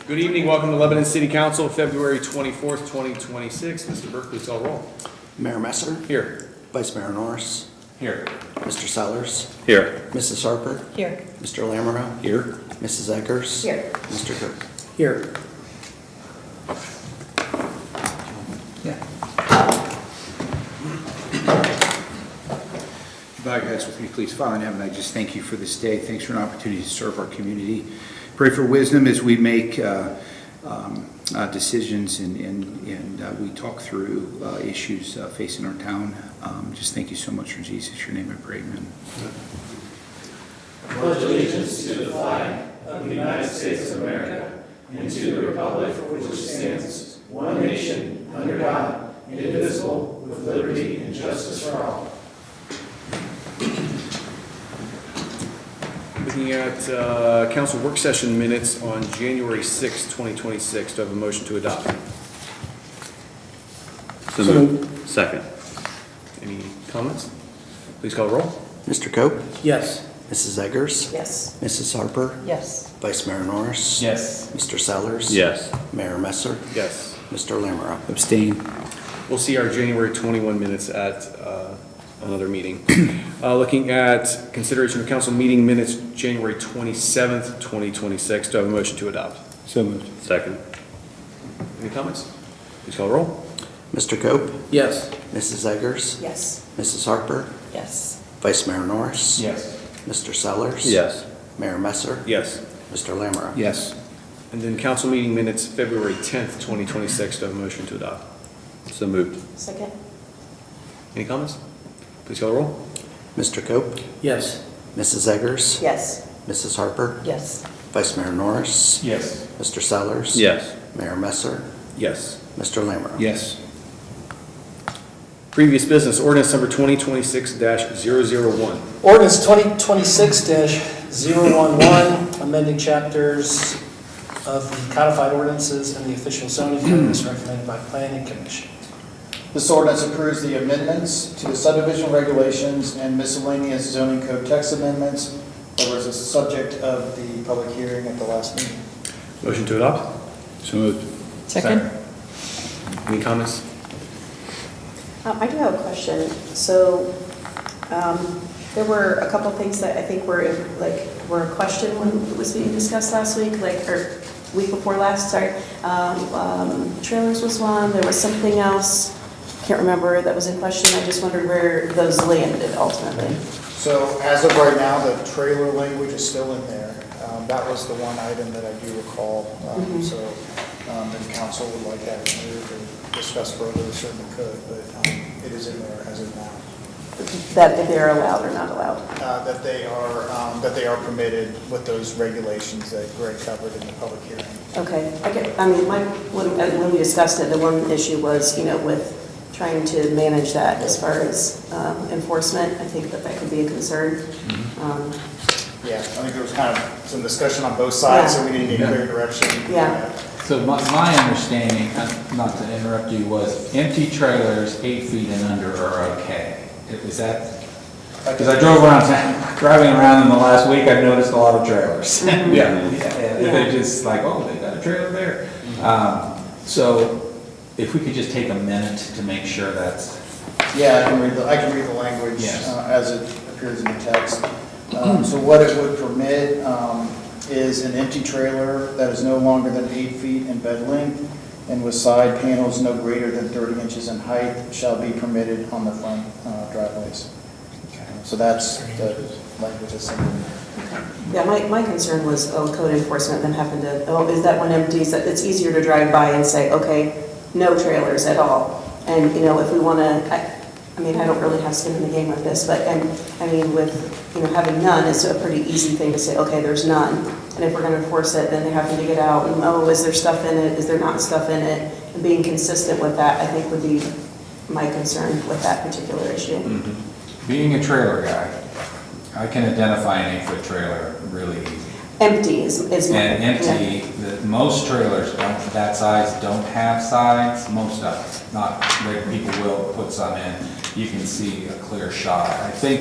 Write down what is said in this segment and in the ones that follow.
Good evening. Welcome to Lebanon City Council, February 24th, 2026. Mr. Burke, please call roll. Mayor Messer. Here. Vice Mayor Norris. Here. Mr. Sellers. Here. Mrs. Harper. Here. Mr. Lamoureux. Here. Mrs. Eggers. Here. Mr. Cook. Here. Bow your heads with me, please. Father in heaven, I just thank you for this day. Thanks for an opportunity to serve our community. Pray for wisdom as we make decisions and we talk through issues facing our town. Just thank you so much for Jesus. Your name I pray, amen. I pledge allegiance to the flag of the United States of America and to the republic for which it stands, one nation, under God, indivisible, with liberty and justice for all. Looking at council work session minutes on January 6th, 2026. Do I have a motion to adopt? So moved. Second. Any comments? Please call roll. Mr. Cope. Yes. Mrs. Eggers. Yes. Mrs. Harper. Yes. Vice Mayor Norris. Yes. Mr. Sellers. Yes. Mayor Messer. Yes. Mr. Lamoureux. Abstain. We'll see our January 21 minutes at another meeting. Looking at consideration of council meeting minutes, January 27th, 2026. Do I have a motion to adopt? So moved. Second. Any comments? Please call roll. Mr. Cope. Yes. Mrs. Eggers. Yes. Mrs. Harper. Yes. Vice Mayor Norris. Yes. Mr. Sellers. Yes. Mayor Messer. Yes. Mr. Lamoureux. Yes. And then council meeting minutes, February 10th, 2026. Do I have a motion to adopt? So moved. Second. Any comments? Please call roll. Mr. Cope. Yes. Mrs. Eggers. Yes. Mrs. Harper. Yes. Vice Mayor Norris. Yes. Mr. Sellers. Yes. Mayor Messer. Yes. Mr. Lamoureux. Yes. Previous business, ordinance number 2026-001. Ordinance 2026-011, amending chapters of the codified ordinances and the official zoning code as recommended by Planning Commission. This ordinance approves the amendments to the subdivision regulations and miscellaneous zoning code text amendments that was a subject of the public hearing at the last meeting. Motion to adopt? So moved. Second. Any comments? I do have a question. So there were a couple things that I think were a question when it was being discussed last week, or week before last, sorry. Trailers was one, there was something else, can't remember, that was in question. I just wondered where those landed ultimately. So as of right now, the trailer language is still in there. That was the one item that I do recall. So if council would like that removed or discuss further, we certainly could, but it is in there as of now. That if they're allowed or not allowed. That they are permitted with those regulations that Greg covered in the public hearing. Okay. When we discussed it, the one issue was, with trying to manage that as far as enforcement. I think that could be a concern. Yeah, I think there was kind of some discussion on both sides, so we need to get clear direction. Yeah. So my understanding, not to interrupt you, was empty trailers 8 feet and under are okay. Is that, because I driving around in the last week, I've noticed a lot of trailers. Yeah. They're just like, oh, they got a trailer there. So if we could just take a minute to make sure that's. Yeah, I can read the language Yes. As it appears in the text. So what it would permit is an empty trailer that is no longer than 8 feet in bed length and with side panels no greater than 30 inches in height shall be permitted on the front driveways. So that's the language that's in there. Yeah, my concern was code enforcement than having to, is that one empty? It's easier to drive by and say, okay, no trailers at all. And, if we want to, I don't really have skin in the game with this, but, with, having none, it's a pretty easy thing to say, okay, there's none. And if we're going to enforce it, then they're having to get out and, is there stuff in it? Is there not stuff in it? And being consistent with that, I think, would be my concern with that particular issue. Mm-hmm. Being a trailer guy, I can identify an 8-foot trailer really easy. Empty is And empty, most trailers that size don't have sides, most of them, not like people will put some in. You can see a clear shot. I think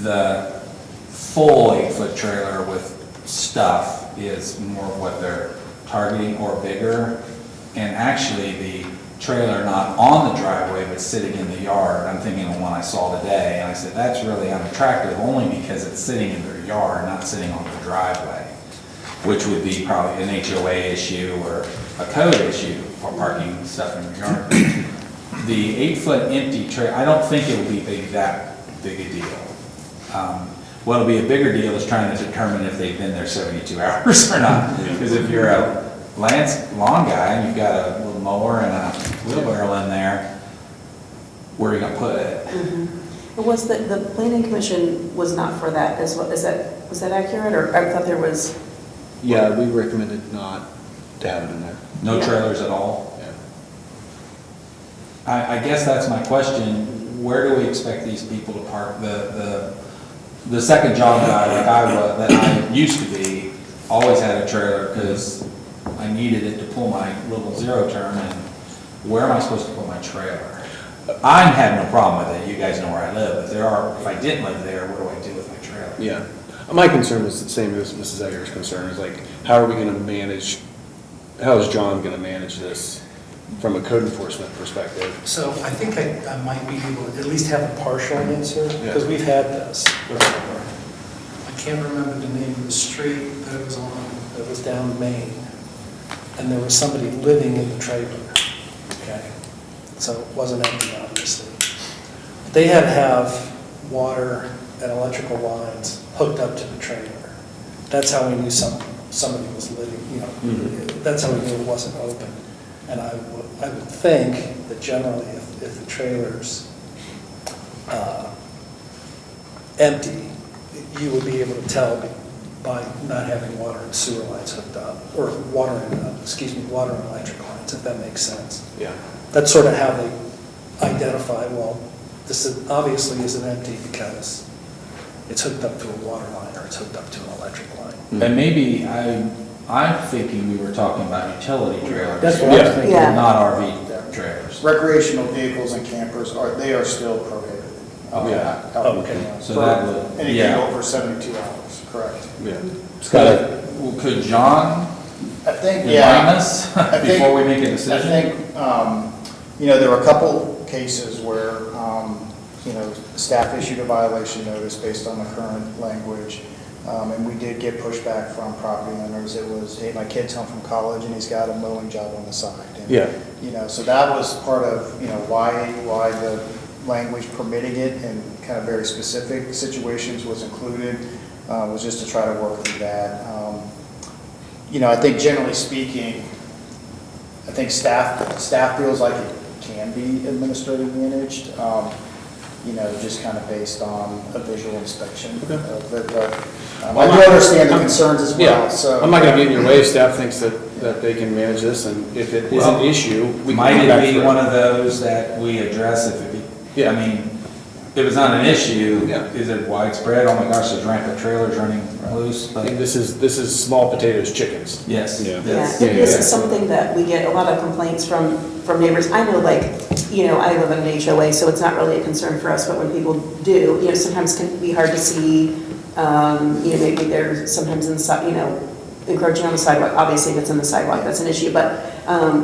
the full 8-foot trailer with stuff is more of what they're targeting or bigger, and actually the trailer not on the driveway but sitting in the yard. I'm thinking of one I saw today, and I said, that's really unattractive only because it's sitting in their yard, not sitting on the driveway, which would be probably an HOA issue or a code issue for parking stuff in your yard. The 8-foot empty trailer, I don't think it will be that big a deal. What'll be a bigger deal is trying to determine if they've been there 72 hours or not. Because if you're a lawn guy and you've got a little mower and a wheelbarrow in there, where are you gonna put it? It was the planning commission was not for that as well. Was that accurate, or I thought there was? Yeah, we recommended not to have it in there. No Yeah. trailers at all? Yeah. I guess that's my question. Where do we expect these people to park? The second job that I used to be, always had a trailer because I needed it to pull my little zero turn, and where am I supposed to put my trailer? I have no problem with it. You guys know where I live. If I didn't live there, what do I do with my trailer? Yeah. My concern was the same as Mrs. Egger's concern, is like, how are we gonna manage, how is John gonna manage this from a code enforcement perspective? So I think I might be able to at least have a partial answer, because Yeah. we've had this before. I can't remember the name of the street that it was on, that was down Main, and there was somebody living in the trailer, okay? So it wasn't empty, obviously. But they had to have water and electrical lines hooked up to the trailer. That's how we knew somebody was living, you know, that's how we knew it wasn't open. And I would think that generally if the trailer's empty, you would be able to tell by not having water and sewer lines hooked up, or water and electric lines, if that makes sense. Yeah. That's sort of how they identify, well, this obviously isn't empty because it's hooked up to a water line or it's hooked up to an electric line. And maybe I'm thinking we were talking about utility trailers. That's what I was thinking. Yeah. Not RV trailers. Recreational vehicles and campers are still prohibited. Okay. Okay. So that would, Anything yeah. over 72 hours, correct. Yeah. Well, could John I think, enlighten yeah. us I think- before we make a I decision? think, there were a couple cases where, staff issued a violation notice based on the current language. And we did get pushback from property owners. It was, hey, my kid's home from college and he's got a mowing job on the side. And, Yeah. So that was part of, why the language permitting it in kind of very specific situations was included, was just to try to work through that. I think generally speaking, I think staff feels like it can be administratively managed, just kind of based on a visual inspection of it. But I do understand the concerns as well, Yeah, so. I'm not gonna get in your way. Staff thinks that they can manage this, and if it is an issue, we can Might come back it be for one of those that we address if it be, I mean, if it's not an issue, Yeah. is it widespread? Oh my gosh, there's rampant trailers running loose, I but mean, this is small potatoes, chickens. yes. Yeah. that's- This is something that we get a lot of complaints from neighbors. I know, I live in an HOA, so it's not really a concern for us, but when people do, sometimes can be hard to see, maybe they're sometimes encroaching on the sidewalk. Obviously, if it's in the sidewalk, that's an issue, but,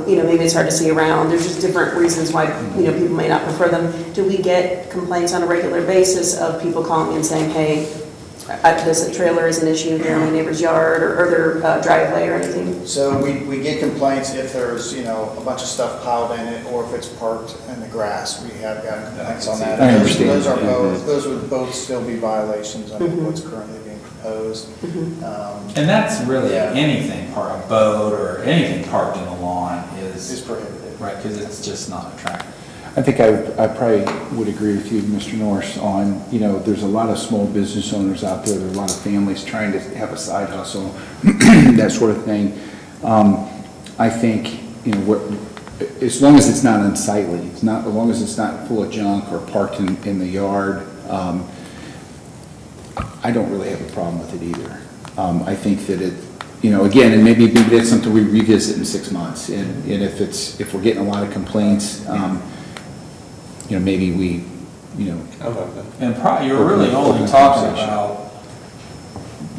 maybe it's hard to see around. There's just different reasons why, people may not prefer them. Do we get complaints on a regular basis of people calling and saying, hey, this trailer is an issue here in my neighbor's yard or their driveway or anything? So we get complaints if there's, a bunch of stuff piled in it, or if it's parked in the grass. We have gotten complaints on that. I understand. Those would both still be violations under what's currently being proposed. And that's really Yeah. anything, a boat or anything parked in the lawn Is is, prohibited. right, because it's just not attractive. I think I probably would agree with you, Mr. Norris, on, there's a lot of small business owners out there, there are a lot of families trying to have a side hustle, that sort of thing. I think, as long as it's not unsightly, as long as it's not full of junk or parked in the yard, I don't really have a problem with it either. I think that it, again, and maybe that's something we revisit in 6 months, and if we're getting a lot of complaints, maybe we, I love that. And you're really only talking about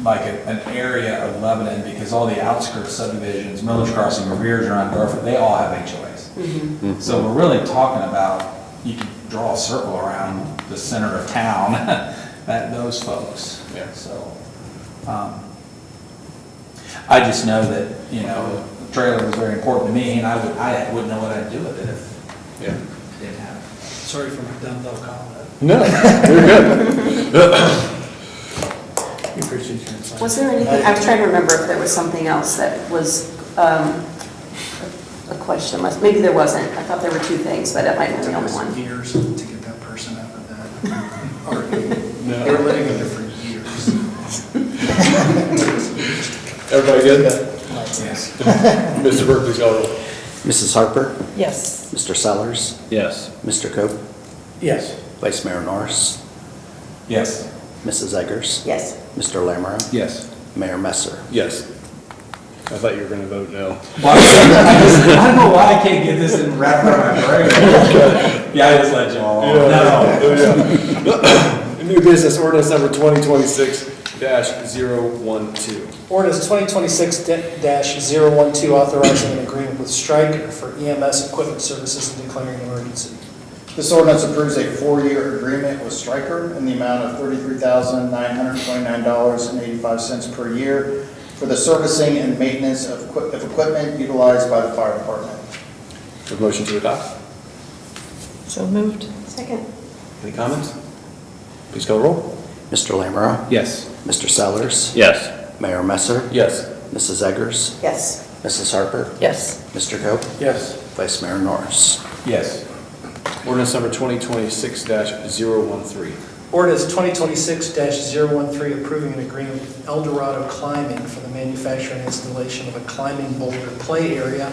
like an area of Lebanon, because all the outskirts subdivisions, Miller's Crossing, Revere's around Garfield, they all have HOAs. So we're really talking about, you can draw a circle around the center of town, those folks. Yeah. So, I just know that, you know, the trailer was very important to me, and I wouldn't know what I'd do with it if Yeah. I didn't have it. Sorry for my dumb comment. No, you're good. We appreciate your insight. Was there anything, I was trying to remember if there was something else that was a question, maybe there wasn't. I thought there were two things, but that might be the only one. Years to get that person out of that. Or, they were living in there for years. Everybody good? Yes. Mr. Burke, please call the roll. Mrs. Harper, Yes. Mr. Sellers, Yes. Mr. Cope, Yes. Vice Mayor Norris, Yes. Mrs. Eggers, Yes. Mr. Lamoureux, Yes. Mayor Messer. Yes. I thought you were going to vote no. I don't know why I can't get this in wrapped around my brain. Yeah, I just let you all. No. New business, ordinance number 2026-012. Ordinance 2026-012 authorizing an agreement with Stryker for EMS equipment services and declaring an emergency. This ordinance approves a 4-year agreement with Stryker in the amount of $33,929.85 per year for the servicing and maintenance of equipment utilized by the fire department. A motion to adopt. So moved. Second. Any comments? Please call the roll. Mr. Lamoureux, Yes. Mr. Sellers, Yes. Mayor Messer, Yes. Mrs. Eggers, Yes. Mrs. Harper, Yes. Mr. Cope, Yes. Vice Mayor Norris. Yes. Ordinance number 2026-013. Ordinance 2026-013 approving an agreement with El Dorado Climbing for the manufacture and installation of a climbing boulder play area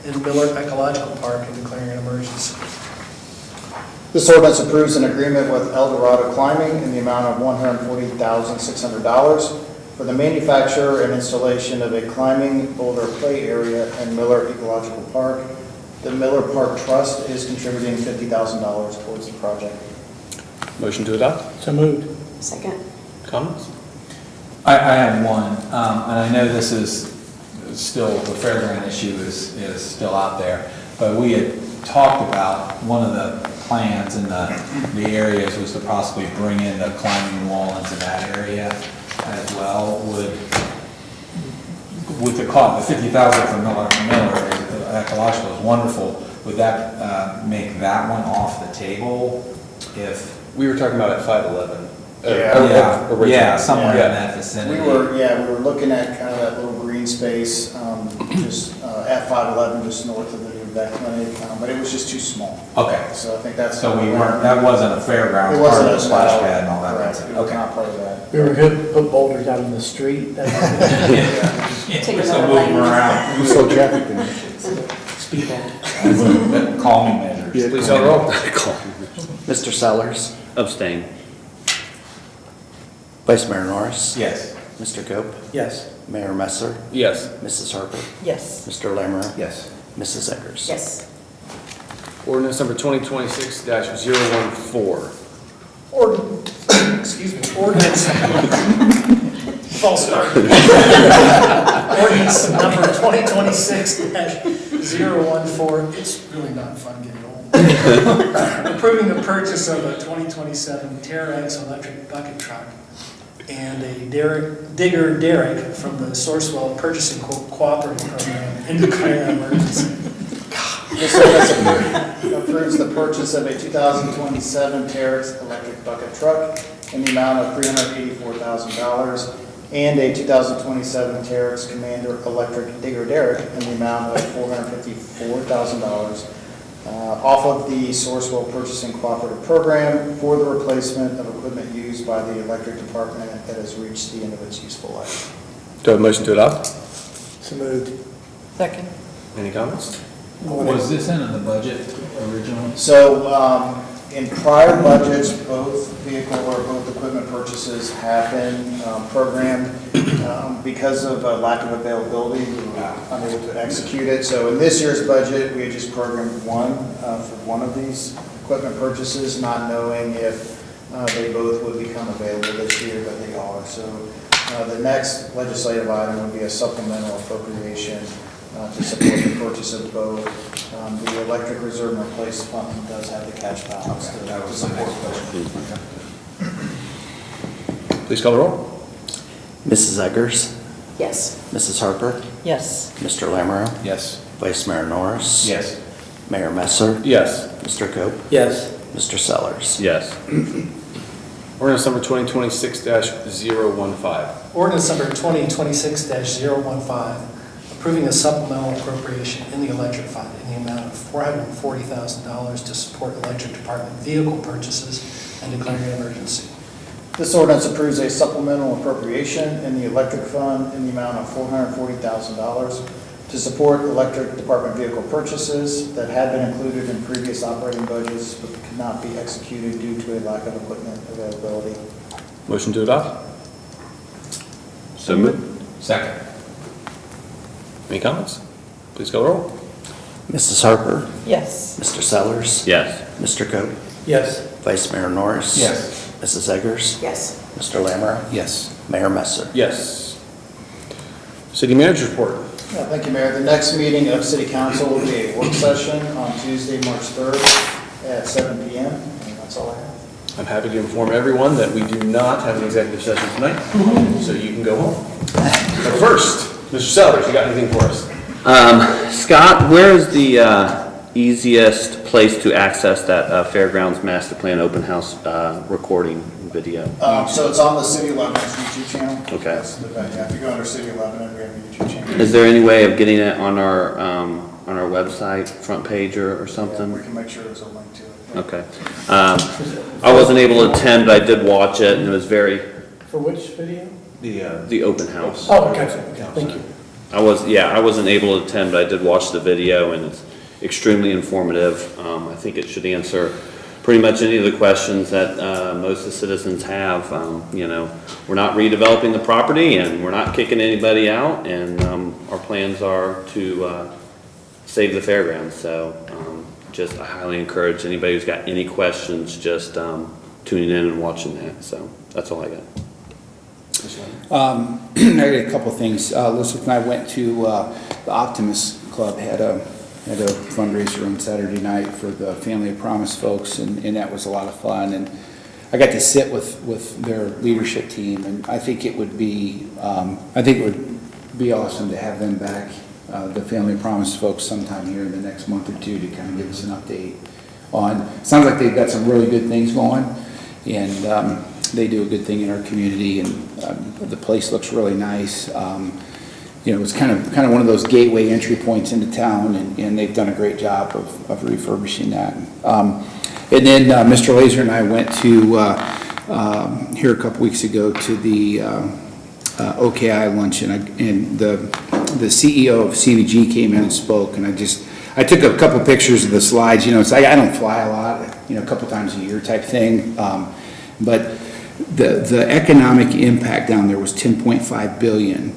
in Miller Ecological Park and declaring an emergency. This ordinance approves an agreement with El Dorado Climbing in the amount of $140,600 for the manufacture and installation of a climbing boulder play area in Miller Ecological Park. The Miller Park Trust is contributing $50,000 towards the project. Motion to adopt. So moved. Second. Comments? I have one, and I know this is still, the fairground issue is still out there, but we had talked about, one of the plans in the areas was to possibly bring in the climbing wall into that area as well. With the cost, the $50,000 for Miller Ecological is wonderful, would that make that one off the table if? We were talking about at 511. Yeah, somewhere Yeah. in that vicinity. We were looking at kind of that little green space, just at 511, just north of the new vet clinic, but it was just too small. Okay, So I think that's. so we weren't, that wasn't a fairground, It part wasn't of a the splash pad and all that. Correct, it was Okay. not part of that. We were good to put boulders out in the street. Take So another move them lane. around. We slow traffic then. Speed bump. Calming measures. Please call the roll. Mr. Sellers, Abstain. Vice Mayor Norris, Yes. Mr. Cope, Yes. Mayor Messer, Yes. Mrs. Harper, Yes. Mr. Lamoureux, Yes. Mrs. Eggers. Yes. Ordinance number 2026-014. Excuse me, ordinance. False start. Ordinance number 2026-014, it's really not fun getting old. Approving the purchase of a 2027 Terrax electric bucket truck and a digger derrick from the Sourcewell Purchasing Cooperative Program and declaring an emergency. This ordinance approves the purchase of a 2027 Terex electric bucket truck in the amount of $384,000 and a 2027 Terex Commander electric digger derrick in the amount of $454,000 off of the Sourcewell Purchasing Cooperative Program for the replacement of equipment used by the electric department that has reached the end of its useful life. Do I have a motion to adopt? So moved. Second. Any comments? Was this in the budget originally? So, in prior budgets, both vehicle or both equipment purchases have been programmed. Because of lack of availability, we were unable to execute it. So in this year's budget, we had just programmed one for one of these equipment purchases, not knowing if they both would become available this year, but they are. So The next legislative item would be a supplemental appropriation to support the purchase of both. The electric reserve and replace fund does have the cash balance to support both. Please call the roll. Mrs. Eggers, Yes. Mrs. Harper, Yes. Mr. Lamoureux, Yes. Vice Mayor Norris. Yes. Mayor Messer, Yes. Mr. Cope, Yes. Mr. Sellers. Yes. Ordinance number 2026-015. Ordinance number 2026-015, approving a supplemental appropriation in the electric fund in the amount of $440,000 to support electric department vehicle purchases and declaring an emergency. This ordinance approves a supplemental appropriation in the electric fund in the amount of $440,000 to support electric department vehicle purchases that had been included in previous operating budgets but could not be executed due to a lack of equipment availability. Motion to adopt. So moved. Second. Any comments? Please call the roll. Mrs. Harper, Yes. Mr. Sellers, Yes. Mr. Cope, Yes. Vice Mayor Norris. Yes. Mrs. Eggers, Yes. Mr. Lamoureux, Yes. Mayor Messer. Yes. City manager's report. Yeah, thank you, Mayor. The next meeting of City Council will be a work session on Tuesday, March 3rd at 7 p.m. And that's all I have. I'm happy to inform everyone that we do not have an executive session tonight, so you can go home. But first, Mr. Sellers, you got anything for us? Scott, where is the easiest place to access that Fairgrounds Master Plan Open House recording video? So it's on the City of Lebanon's YouTube channel. Okay. That's the event. Yeah, if you go under City of Lebanon, we have a YouTube channel. Is there any way of getting it on our website, front page or something? Yeah, we can make sure there's a link to it. Okay. I wasn't able to attend, but I did watch it, and it was very, For which video? the open house. Oh, okay, thank you. I wasn't able to attend, but I did watch the video, and it's extremely informative. I think it should answer pretty much any of the questions that most of the citizens have. You know, we're not redeveloping the property, and we're not kicking anybody out, and our plans are to save the fairgrounds. So just I highly encourage anybody who's got any questions, just tuning in and watching that. So that's all I got. I got a couple things. Elizabeth and I went to the Optimist Club, had a fundraiser on Saturday night for the Family of Promise folks, and that was a lot of fun. And I got to sit with their leadership team, and I think it would be awesome to have them back, the Family of Promise folks, sometime here in the next month or two to kind of give us an update on. Sounds like they've got some really good things going, and they do a good thing in our community, and the place looks really nice. You know, it's kind of one of those gateway entry points into town, and they've done a great job of refurbishing that. And then Mr. Laser and I went to here a couple weeks ago to the OKI luncheon, and the CEO of CVG came in and spoke, and I took a couple pictures of the slides. You know, it's I don't fly a lot, you know, a couple times a year type thing, but the economic impact down there was $10.5 billion,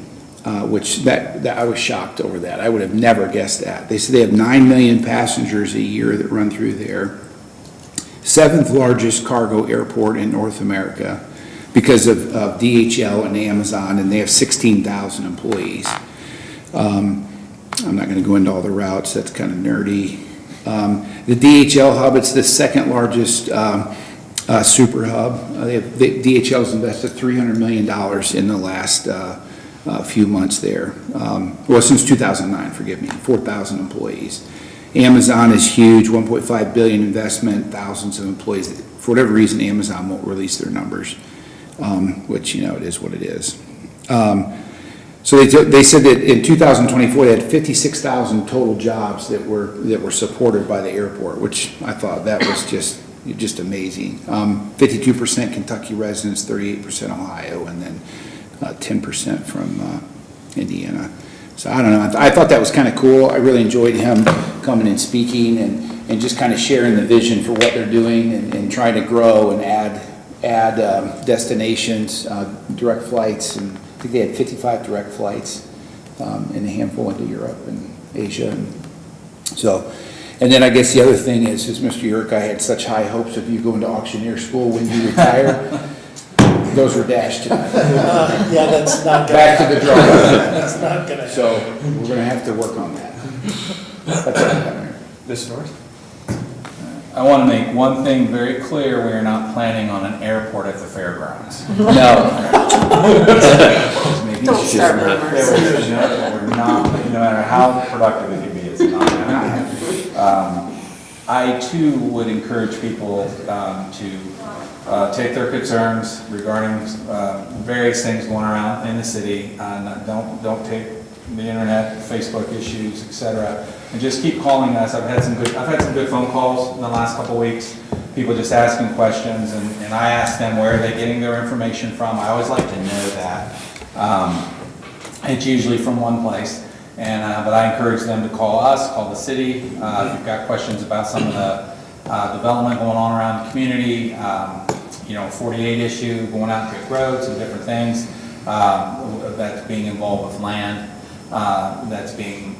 which that I was shocked over that. I would have never guessed that. They said they have 9 million passengers a year that run through there. 7th largest cargo airport in North America because of DHL and Amazon, and they have 16,000 employees. I'm not going to go into all the routes. That's kind of nerdy. The DHL hub, it's the 2nd largest super hub. DHL's invested $300 million in the last few months there. Well, since 2009, forgive me, 4,000 employees. Amazon is huge, 1.5 billion investment, thousands of employees. For whatever reason, Amazon won't release their numbers, which, you know, it is what it is. So they said that in 2024, they had 56,000 total jobs that were supported by the airport, which I thought that was just amazing. 52% Kentucky residents, 38% Ohio, and then 10% from Indiana. So I don't know. I thought that was kind of cool. I really enjoyed him coming and speaking and just kind of sharing the vision for what they're doing and trying to grow and add destinations, direct flights, and I think they had 55 direct flights and a handful into Europe and Asia. And then I guess the other thing is Mr. York, I had such high hopes of you going to auctioneer school when you retire. those were dashed. Yeah, that's not gonna Back to the drawing board. That's not gonna happen. So we're gonna have to work on that. That's all I have, Mayor. Mr. Norris? I want to make one thing very clear, we are not planning on an airport at the fairgrounds. No. Don't start rumors. We're not, no matter how productive it can be, it's not going to happen. I too would encourage people to take their concerns regarding various things going around in the city. Don't take the internet, Facebook issues, et cetera, and just keep calling us. I've had some good phone calls in the last couple of weeks. People just asking questions, and I ask them where are they getting their information from. I always like to know that. It's usually from one place, but I encourage them to call us, call the city. If you've got questions about some of the development going on around the community, 48 issue, going out to roads and different things, that's being involved with land, that's being,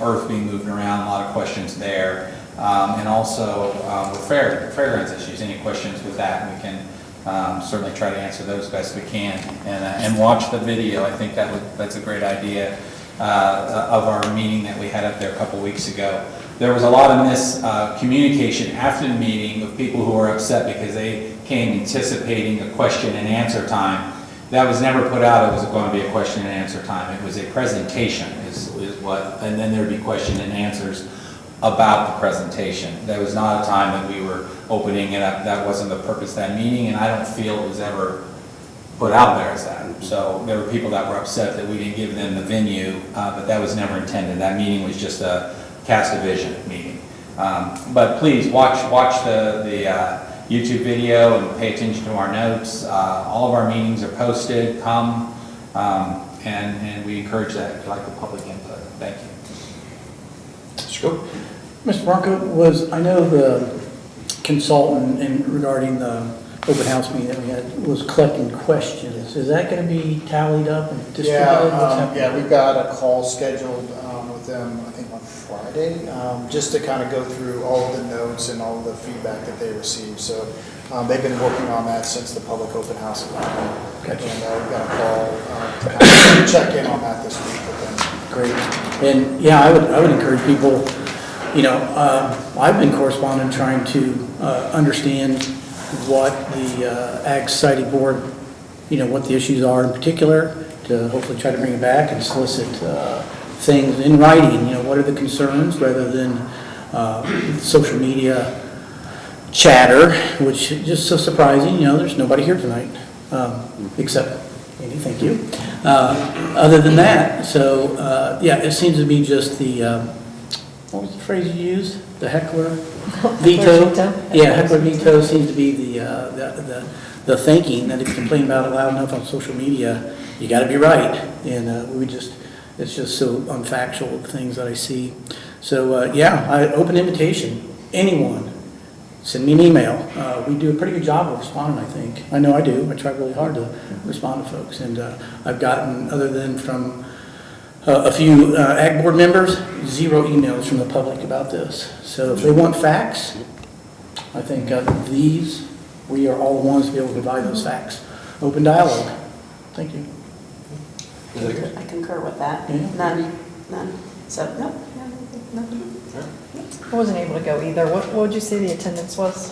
earth being moved around, a lot of questions there. And also with fairgrounds issues, any questions with that, we can certainly try to answer those best we can. And watch the video. I think that's a great idea of our meeting that we had up there a couple weeks ago. There was a lot of miscommunication after the meeting of people who were upset because they came anticipating a question and answer time. That was never put out. It was going to be a question and answer time. It was a presentation is what, and then there'd be question and answers about the presentation. That was not a time that we were opening it up. That wasn't the purpose of that meeting, and I don't feel it was ever put out there as that. So there were people that were upset that we didn't give them the venue, but that was never intended. That meeting was just a cast a vision meeting. But please watch the YouTube video and pay attention to our notes. All of our meetings are posted. Come, and we encourage that if you like the public input. Thank you. Mr. Bronco, I know the consultant regarding the open house meeting that we had was collecting questions. Is that going to be tallied up and distributed? Yeah, we've got a call scheduled with them, I think on Friday, just to kind of go through all of the notes and all of the feedback that they received. So they've been working on that since the public open house. Gotcha. And we've got a call to kind of check in on that this week with them. Great. And yeah, I would encourage people, I've been corresponding trying to understand what the Ag Society Board, what the issues are in particular, to hopefully try to bring it back and solicit things in writing, what are the concerns rather than social media chatter, which is just so surprising. There's nobody here tonight except Andy, thank you. Other than that, so yeah, it seems to be just the, what was the phrase you used? The heckler veto? Yeah, heckler veto seems to be the thinking that if you complain about it loud enough on social media, you got to be right. And it's just so unfactual, the things that I see. So yeah, open invitation, anyone. Send me an email. We do a pretty good job of responding, I think. I know I do. I try really hard to respond to folks. And I've gotten, other than from a few Ag Board members, 0 emails from the public about this. So if they want facts, I think we are all the ones to be able to provide those facts. Open dialogue. Thank you. I concur with that. Yeah. None. So, no. I wasn't able to go either. What would you say the attendance was?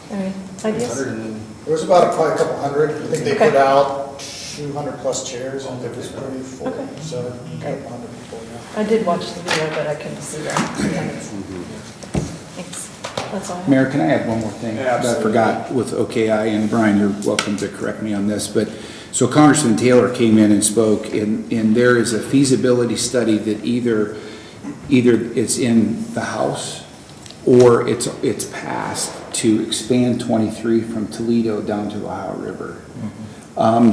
Any ideas? There was about probably a couple hundred. I think they Okay. put out 200 plus chairs and it was pretty full. Okay. So a couple hundred people, yeah. I did watch the video, but I couldn't see that attendance. Thanks. That's all I have. Mayor, can I add one more thing? Yeah, That I absolutely. forgot with OKI, and Brian, you're welcome to correct me on this, but, so Congressman Taylor came in and spoke, and there is a feasibility study that either it's in the House or it's passed to expand 23 from Toledo down to the Ohio River.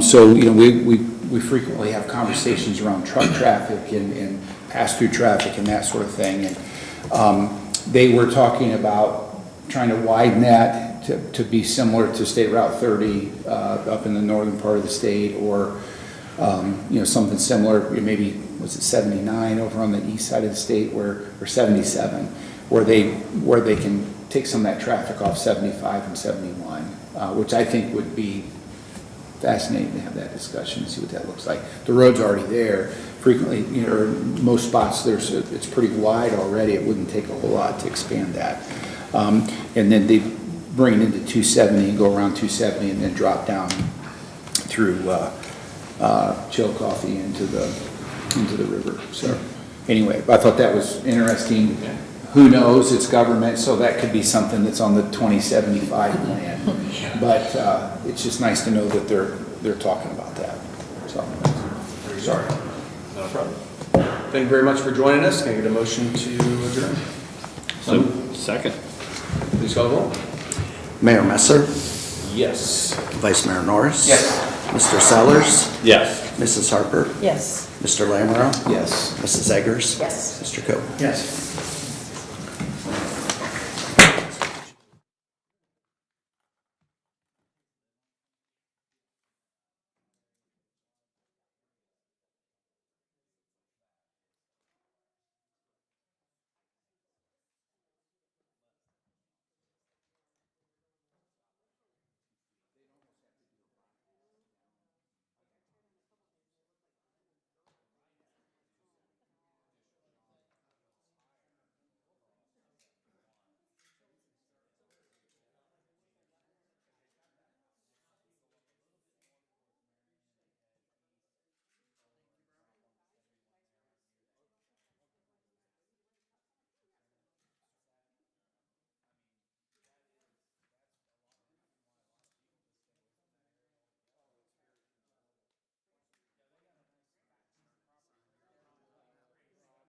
So, we frequently have conversations around truck traffic and pass-through traffic and that sort of thing. And they were talking about trying to widen that to be similar to State Route 30 up in the northern part of the state, or something similar, maybe, was it 79 over on the east side of the state, or 77, where they can take some of that traffic off 75 and 71, which I think would be fascinating to have that discussion, and see what that looks like. The road's already there. Frequently, you know, or most spots, it's pretty wide already. It wouldn't take a whole lot to expand that. And then they bring it into 270 and go around 270 and then drop down through Chillicothe into the river. So anyway, I thought that was interesting. Who knows, it's government, so that could be something that's on the 2075 plan. But it's just nice to know that they're talking about that. So, sorry. No problem. Thank you very much for joining us. Can I get a motion to adjourn? So, second. Please call the roll. Mayor Messer, Yes. Vice Mayor Norris. Yes. Mr. Sellers, Yes. Mrs. Harper, Yes. Mr. Lamoureux, Yes. Mrs. Eggers. Yes. Mr. Coe. Yes.